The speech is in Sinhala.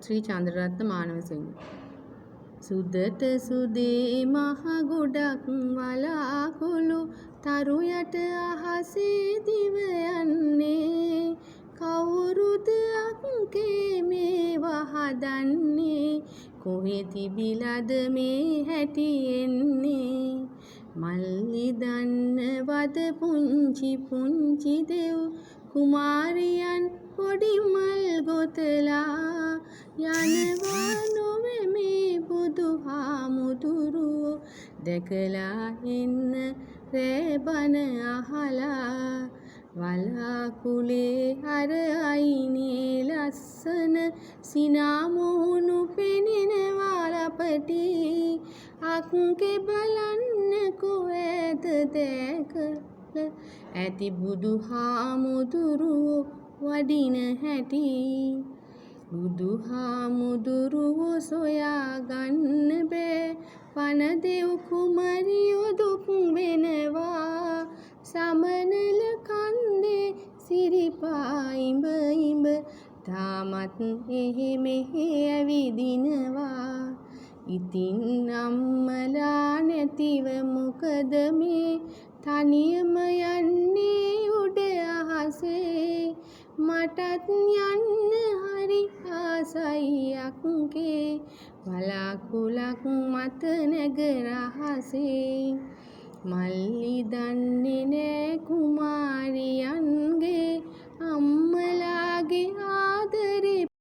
ශ්‍රී චන්ද්‍රරත්න මානවසිංහ. සුදට සුදේ මහ ගොඩක් වලාකුළු තරු යට අහසේ දිව යන්නේ. කවුරුද අක්කේ මේවා හදන්නේ? කොහේ තිබිලද මේ හැටි එන්නේ? මල්ලි දන්නවද පුංචි පුංචි දෙව් කුමාරියන් පොඩි මල් ගොතලා යනවා නොවේ මේ බුදු හාමුදුරුවෝ දැකලා එන්න රෑ බණ අහලා. වලාකුලේ අර අයිනේ ලස්සන සිනා මුහුණු පෙනෙනවා ලපටි. අක්කේ බලන්නකෝ ඈත දැකලා ඇති බුදු හාමුදුරුවෝ වඩින හැටි. බුදු හාමුදුරුවෝ සොයා ගන්න බෑ පණ දෙව් කුමරියෝ දුක් වෙනවා. සමනල කන්දේ සිරිපා ඉඹ ඉඹ තාමත් එහෙ මෙහෙ ඇවිදිනවා. ඉතින් අම්මලා නැතිව මොකද මේ තනියම යන්නේ උඩ අහසේ? මටත් යන්න හරි ආසයි අක්කේ වලාකුළක් මත නැග රහසේ. මල්ලි දන්නේ නෑ කුමාරියන්ගේ අම්මලාගේ ආදරේ